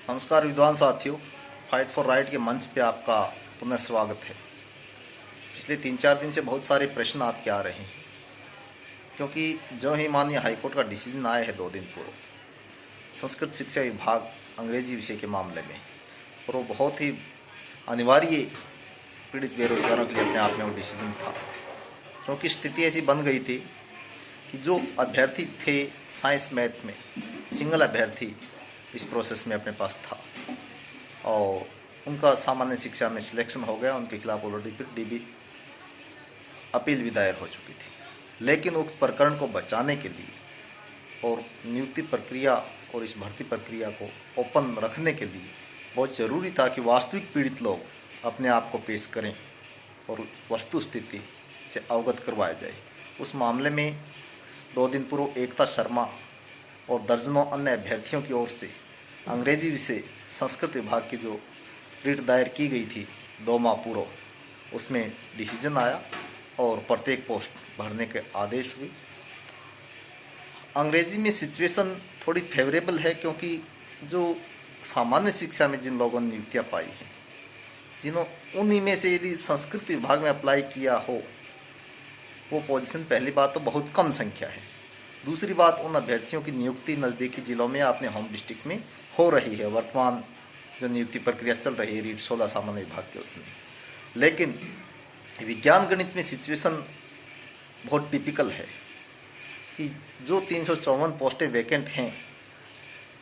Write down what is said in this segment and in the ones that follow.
नमस्कार विद्वान साथियों, फाइट फॉर राइट के मंच पे आपका पुनः स्वागत है। पिछले 3-4 दिन से बहुत सारे प्रश्न आपके आ रहे हैं, क्योंकि जो ही माननीय हाईकोर्ट का डिसीजन आया है 2 दिन पूर्व संस्कृत शिक्षा विभाग अंग्रेजी विषय के मामले में, और वो बहुत ही अनिवार्य पीड़ित बेरोजगारों के लिए अपने आप में वो डिसीजन था। क्योंकि स्थिति ऐसी बन गई थी कि जो अभ्यर्थी थे साइंस मैथ में, सिंगल अभ्यर्थी इस प्रोसेस में अपने पास था और उनका सामान्य शिक्षा में सिलेक्शन हो गया। उनके खिलाफ ऑलरेडी फिर डीबी अपील भी दायर हो चुकी थी। लेकिन उक्त प्रकरण को बचाने के लिए और नियुक्ति प्रक्रिया और इस भर्ती प्रक्रिया को ओपन रखने के लिए बहुत ज़रूरी था कि वास्तविक पीड़ित लोग अपने आप को पेश करें और वस्तु स्थिति से अवगत करवाया जाए। उस मामले में 2 दिन पूर्व एकता शर्मा और दर्जनों अन्य अभ्यर्थियों की ओर से अंग्रेजी विषय संस्कृत विभाग की जो रिट दायर की गई थी 2 माह पूर्व, उसमें डिसीजन आया और प्रत्येक पोस्ट भरने के आदेश हुए। अंग्रेजी में सिचुएशन थोड़ी फेवरेबल है, क्योंकि जो सामान्य शिक्षा में जिन लोगों ने नियुक्तियाँ पाई हैं, उन्हीं में से यदि संस्कृत विभाग में अप्लाई किया हो वो पोजीशन, पहली बात तो बहुत कम संख्या है। दूसरी बात, उन अभ्यर्थियों की नियुक्ति नज़दीकी जिलों में या अपने होम डिस्ट्रिक्ट में हो रही है। वर्तमान जो नियुक्ति प्रक्रिया चल रही है रीट 16 सामान्य विभाग के, उसमें। लेकिन विज्ञान गणित में सिचुएशन बहुत टिपिकल है कि जो 354 पोस्टें वैकेंट हैं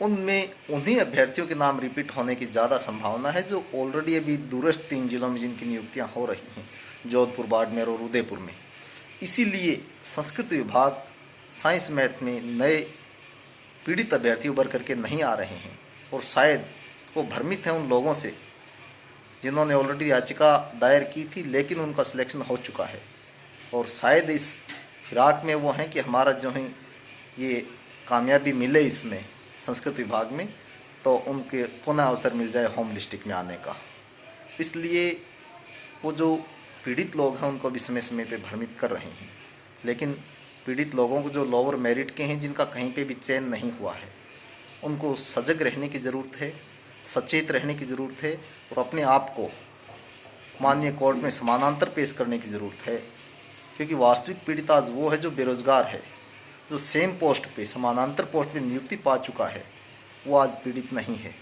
उनमें उन्हीं अभ्यर्थियों के नाम रिपीट होने की ज़्यादा संभावना है जो ऑलरेडी अभी दूरस्थ 3 जिलों में जिनकी नियुक्तियाँ हो रही हैं, जोधपुर, बाड़मेर और उदयपुर में। इसीलिए संस्कृत विभाग साइंस मैथ में नए पीड़ित अभ्यर्थी उभर करके नहीं आ रहे हैं, और शायद वो भ्रमित हैं उन लोगों से जिन्होंने ऑलरेडी याचिका दायर की थी लेकिन उनका सिलेक्शन हो चुका है, और शायद इस फिराक में वो हैं कि हमारा जो है ये कामयाबी मिले इसमें संस्कृत विभाग में, तो उनके पुनः अवसर मिल जाए होम डिस्ट्रिक्ट में आने का। इसलिए वो जो पीड़ित लोग हैं उनको भी समय समय पे भ्रमित कर रहे हैं। लेकिन पीड़ित लोगों को जो लोअर मेरिट के हैं, जिनका कहीं पे भी चयन नहीं हुआ है, उनको सजग रहने की ज़रूरत है, सचेत रहने की ज़रूरत है, और अपने आप को माननीय कोर्ट में समानांतर पेश करने की ज़रूरत है। क्योंकि वास्तविक पीड़ित आज वो है जो बेरोजगार है, जो सेम पोस्ट पे, समानांतर पोस्ट पे नियुक्ति पा चुका है, वो आज पीड़ित नहीं है।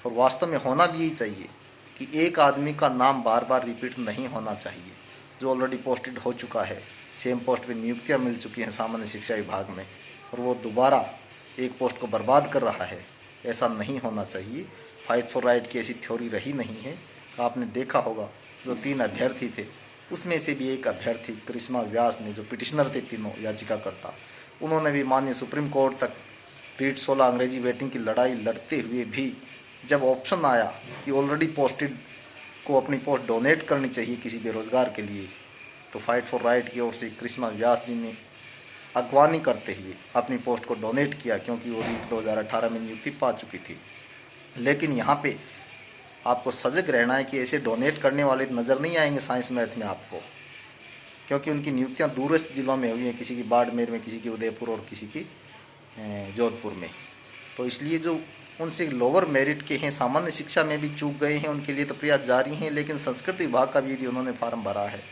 और वास्तव में होना भी यही चाहिए कि एक आदमी का नाम बार बार रिपीट नहीं होना चाहिए, जो ऑलरेडी पोस्टेड हो चुका है, सेम पोस्ट पे नियुक्तियां मिल चुकी हैं सामान्य शिक्षा विभाग में, और वो दोबारा एक पोस्ट को बर्बाद कर रहा है। ऐसा नहीं होना चाहिए। फाइट फॉर राइट की ऐसी थ्योरी रही नहीं है। आपने देखा होगा जो 3 अभ्यर्थी थे, उसमें से भी एक अभ्यर्थी करिश्मा व्यास ने, जो पिटिशनर थे तीनों याचिकाकर्ता, उन्होंने भी माननीय सुप्रीम कोर्ट तक रीट 16 अंग्रेजी वेटिंग की लड़ाई लड़ते हुए भी जब ऑप्शन आया कि ऑलरेडी पोस्टेड को अपनी पोस्ट डोनेट करनी चाहिए किसी बेरोजगार के लिए, तो फाइट फॉर राइट की ओर से करिश्मा व्यास जी ने अगवानी करते हुए अपनी पोस्ट को डोनेट किया, क्योंकि वो रीट 2018 में नियुक्ति पा चुकी थी। लेकिन यहाँ पे आपको सजग रहना है कि ऐसे डोनेट करने वाले नज़र नहीं आएंगे साइंस मैथ में आपको, क्योंकि उनकी नियुक्तियाँ दूरस्थ जिलों में हुई हैं, किसी की बाड़मेर में, किसी की उदयपुर और किसी की जोधपुर में। तो इसलिए जो उनसे लोअर मेरिट के हैं, सामान्य शिक्षा में भी चूक गए हैं, उनके लिए तो प्रयास जारी हैं। लेकिन संस्कृत विभाग का भी यदि उन्होंने फार्म भरा है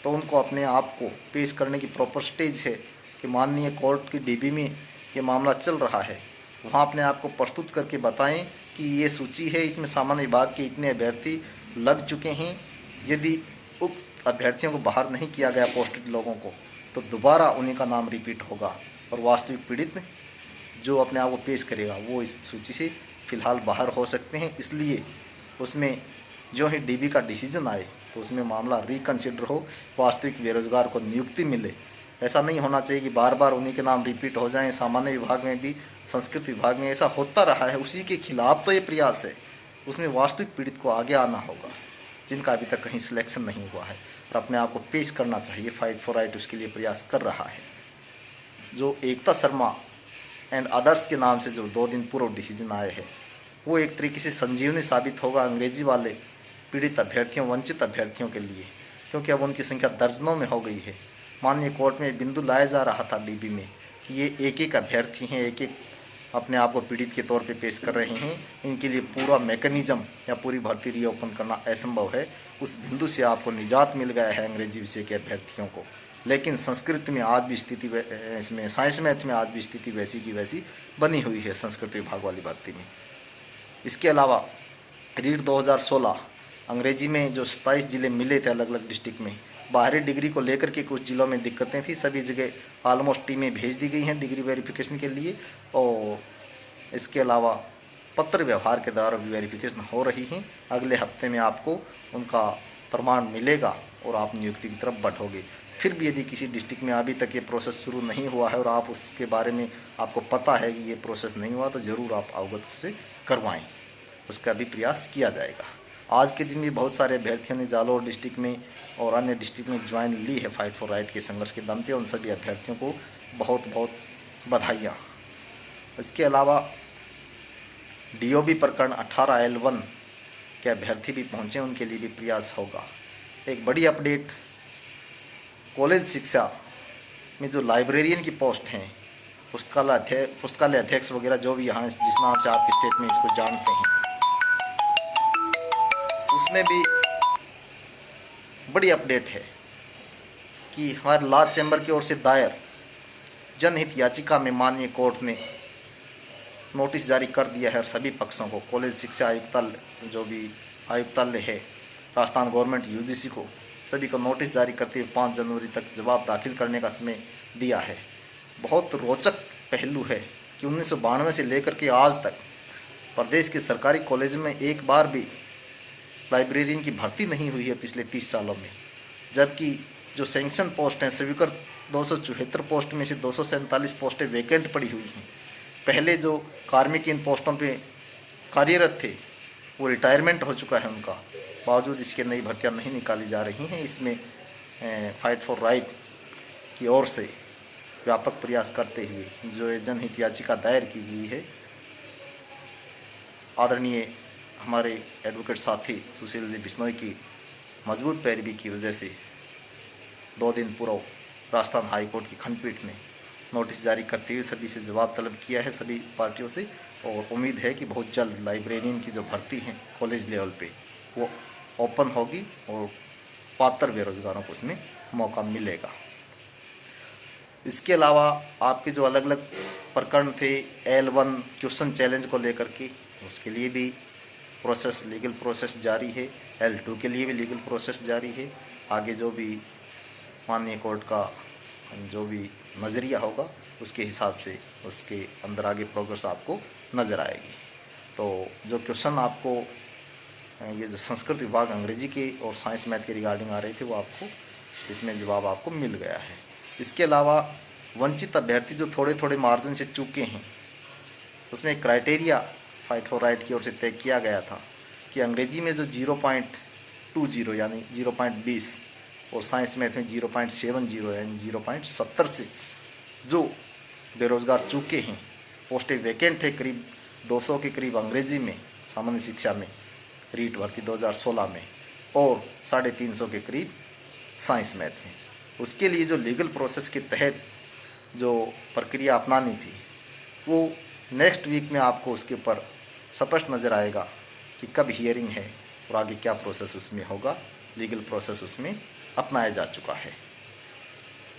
तो उनको अपने आप को पेश करने की प्रॉपर स्टेज है कि माननीय कोर्ट की डीबी में ये मामला चल रहा है, वहाँ अपने आप को प्रस्तुत करके बताएं कि ये सूची है, इसमें सामान्य विभाग के इतने अभ्यर्थी लग चुके हैं। यदि उक्त अभ्यर्थियों को बाहर नहीं किया गया पोस्टेड लोगों को, तो दोबारा उन्हीं का नाम रिपीट होगा, और वास्तविक पीड़ित जो अपने आप को पेश करेगा वो इस सूची से फ़िलहाल बाहर हो सकते हैं। इसलिए उसमें जो ही डीबी का डिसीजन आए तो उसमें मामला रिकन्सिडर हो, वास्तविक बेरोजगार को नियुक्ति मिले। ऐसा नहीं होना चाहिए कि बार बार उन्हीं के नाम रिपीट हो जाएं। सामान्य विभाग में भी, संस्कृत विभाग में ऐसा होता रहा है, उसी के खिलाफ तो ये प्रयास है। उसमें वास्तविक पीड़ित को आगे आना होगा, जिनका अभी तक कहीं सिलेक्शन नहीं हुआ है, और अपने आप को पेश करना चाहिए। फाइट फॉर राइट उसके लिए प्रयास कर रहा है। जो एकता शर्मा एंड अदर्स के नाम से जो 2 दिन पूर्व डिसीजन आए हैं, वो एक तरीके से संजीवनी साबित होगा अंग्रेजी वाले पीड़ित अभ्यर्थियों, वंचित अभ्यर्थियों के लिए, क्योंकि अब उनकी संख्या दर्जनों में हो गई है। माननीय कोर्ट में बिंदु लाया जा रहा था डीबी में कि ये एक एक अभ्यर्थी हैं, एक एक अपने आप को पीड़ित के तौर पे पेश कर रहे हैं, इनके लिए पूरा मैकेनिज्म या पूरी भर्ती रीओपन करना असंभव है। उस बिंदु से आपको निजात मिल गया है अंग्रेजी विषय के अभ्यर्थियों को। लेकिन संस्कृत में आज भी स्थिति, इसमें साइंस मैथ में आज भी स्थिति वैसी की वैसी बनी हुई है संस्कृत विभाग वाली भर्ती में। इसके अलावा रीट 2016 अंग्रेजी में जो 27 ज़िले मिले थे अलग अलग डिस्ट्रिक्ट में, बाहरी डिग्री को लेकर के कुछ ज़िलों में दिक्कतें थी, सभी जगह ऑलमोस्ट टीमें भेज दी गई हैं डिग्री वेरिफिकेशन के लिए। और इसके अलावा पत्र व्यवहार के द्वारा भी वेरिफिकेशन हो रही हैं। अगले हफ्ते में आपको उनका प्रमाण मिलेगा और आप नियुक्ति की तरफ बढ़ोगे। फिर भी यदि किसी डिस्ट्रिक्ट में अभी तक ये प्रोसेस शुरू नहीं हुआ है और आप उसके बारे में आपको पता है कि ये प्रोसेस नहीं हुआ, तो ज़रूर आप अवगत उससे करवाएँ, उसका भी प्रयास किया जाएगा। आज के दिन भी बहुत सारे अभ्यर्थियों ने जालौर डिस्ट्रिक्ट में और अन्य डिस्ट्रिक्ट में ज्वाइन ली है फाइट फॉर राइट के संघर्ष के दम पे। उन सभी अभ्यर्थियों को बहुत बहुत बधाइयाँ। इसके अलावा DOB प्रकरण 18L1 के अभ्यर्थी भी पहुँचे, उनके लिए भी प्रयास होगा। एक बड़ी अपडेट, कॉलेज शिक्षा में जो लाइब्रेरियन की पोस्ट हैं, पुस्तकालय अध्यक्ष वगैरह जो भी यहाँ जिस नाम से आपके स्टेट में इसको जानते हैं, उसमें भी बड़ी अपडेट है कि हमारे लॉ चैम्बर की ओर से दायर जनहित याचिका में माननीय कोर्ट ने नोटिस जारी कर दिया है और सभी पक्षों को, कॉलेज शिक्षा आयुक्तालय जो भी आयुक्तालय है राजस्थान गवर्नमेंट UGC को, सभी को नोटिस जारी करते हुए 5 जनवरी तक जवाब दाखिल करने का समय दिया है। बहुत रोचक पहलू है कि 1992 से लेकर के आज तक प्रदेश के सरकारी कॉलेज में एक बार भी लाइब्रेरियन की भर्ती नहीं हुई है पिछले 30 सालों में, जबकि जो सैंक्शन पोस्ट हैं स्वीकृत 274 पोस्ट में से 247 पोस्टें वैकेंट पड़ी हुई हैं। पहले जो कार्मिक इन पोस्टों पे कार्यरत थे वो रिटायरमेंट हो चुका है उनका, बावजूद इसके नई भर्तियां नहीं निकाली जा रही हैं। इसमें फाइट फॉर राइट की ओर से व्यापक प्रयास करते हुए जो जनहित याचिका दायर की गई है, आदरणीय हमारे एडवोकेट साथी सुशील जी बिश्नोई की मजबूत पैरवी की वजह से 2 दिन पूर्व राजस्थान हाई कोर्ट की खंडपीठ ने नोटिस जारी करते हुए सभी से जवाब तलब किया है, सभी पार्टियों से। और उम्मीद है कि बहुत जल्द लाइब्रेरियन की जो भर्ती है कॉलेज लेवल पे वो ओपन होगी और पात्र बेरोजगारों को उसमें मौका मिलेगा। इसके अलावा आपके जो अलग अलग प्रकरण थे L1 क्वेश्चन चैलेंज को लेकर के, उसके लिए भी प्रोसेस, लीगल प्रोसेस जारी है। L2 के लिए भी लीगल प्रोसेस जारी है। आगे जो भी माननीय कोर्ट का जो भी नज़रिया होगा उसके हिसाब से उसके अंदर आगे प्रोग्रेस आपको नज़र आएगी। तो जो क्वेश्चन आपको ये जो संस्कृत विभाग अंग्रेजी के और साइंस मैथ के रिगार्डिंग आ रहे थे वो आपको इसमें जवाब आपको मिल गया है। इसके अलावा वंचित अभ्यर्थी जो थोड़े थोड़े मार्जिन से चूके हैं, उसमें एक क्राइटेरिया फाइट फॉर राइट की ओर से तय किया गया था कि अंग्रेजी में जो 0.20 यानी 0.20 और साइंस मैथ में 0.70 यानी 0.70 से जो बेरोजगार चूके हैं, पोस्टें वैकेंट है करीब 200 के करीब अंग्रेजी में सामान्य शिक्षा में रीट भर्ती 2016 में और 350 के करीब साइंस मैथ में, उसके लिए जो लीगल प्रोसेस के तहत जो प्रक्रिया अपनानी थी वो नेक्स्ट वीक में आपको उसके ऊपर स्पष्ट नज़र आएगा कि कब हियरिंग है और आगे क्या प्रोसेस उसमें होगा। लीगल प्रोसेस उसमें अपनाया जा चुका है।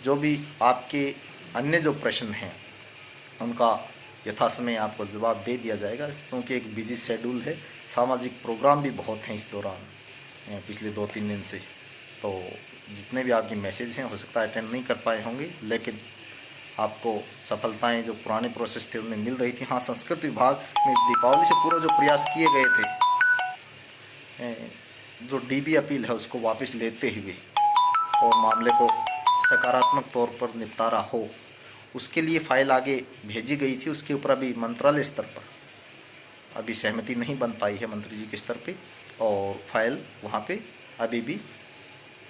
जो भी आपके अन्य जो प्रश्न हैं उनका यथासमय आपको जवाब दे दिया जाएगा, क्योंकि एक बिजी शेड्यूल है, सामाजिक प्रोग्राम भी बहुत हैं इस दौरान पिछले 2-3 दिन से। तो जितने भी आपके मैसेज हैं हो सकता है अटेंड नहीं कर पाए होंगे, लेकिन आपको सफलताएं जो पुराने प्रोसेस थे उनमें मिल रही थी। हाँ, संस्कृत विभाग में दीपावली से पूर्व जो प्रयास किए गए थे, जो DB अपील है उसको वापस लेते हुए और मामले को सकारात्मक तौर पर निपटारा हो, उसके लिए फ़ाइल आगे भेजी गई थी। उसके ऊपर अभी मंत्रालय स्तर पर अभी सहमति नहीं बन पाई है मंत्री जी के स्तर पे, और फाइल वहाँ पे अभी भी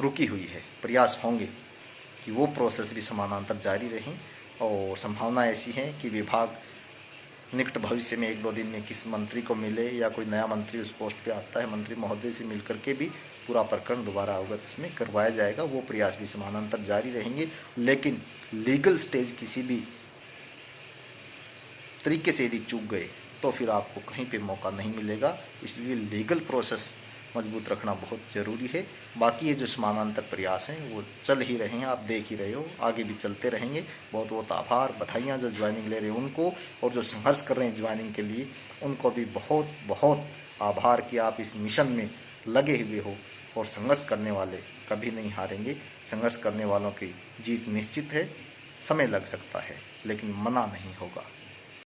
रुकी हुई है। प्रयास होंगे कि वो प्रोसेस भी समानांतर जारी रहें और संभावना ऐसी है कि विभाग निकट भविष्य में 1-2 दिन में किस मंत्री को मिले या कोई नया मंत्री उस पोस्ट पे आता है, मंत्री महोदय से मिलकर के भी पूरा प्रकरण दोबारा अवगत उसमें करवाया जाएगा। वो प्रयास भी समानांतर जारी रहेंगे, लेकिन लीगल स्टेज किसी भी तरीके से यदि चूक गए तो फिर आपको कहीं पे मौका नहीं मिलेगा। इसलिए लीगल प्रोसेस मजबूत रखना बहुत ज़रूरी है। बाकी ये जो समानांतर प्रयास हैं वो चल ही रहे हैं, आप देख ही रहे हो, आगे भी चलते रहेंगे। बहुत बहुत आभार, बधाइयाँ जो ज्वाइनिंग ले रहे हैं उनको, और जो संघर्ष कर रहे हैं ज्वाइनिंग के लिए उनको भी बहुत बहुत आभार कि आप इस मिशन में लगे हुए हो। और संघर्ष करने वाले कभी नहीं हारेंगे। संघर्ष करने वालों की जीत निश्चित है। समय लग सकता है लेकिन मना नहीं होगा।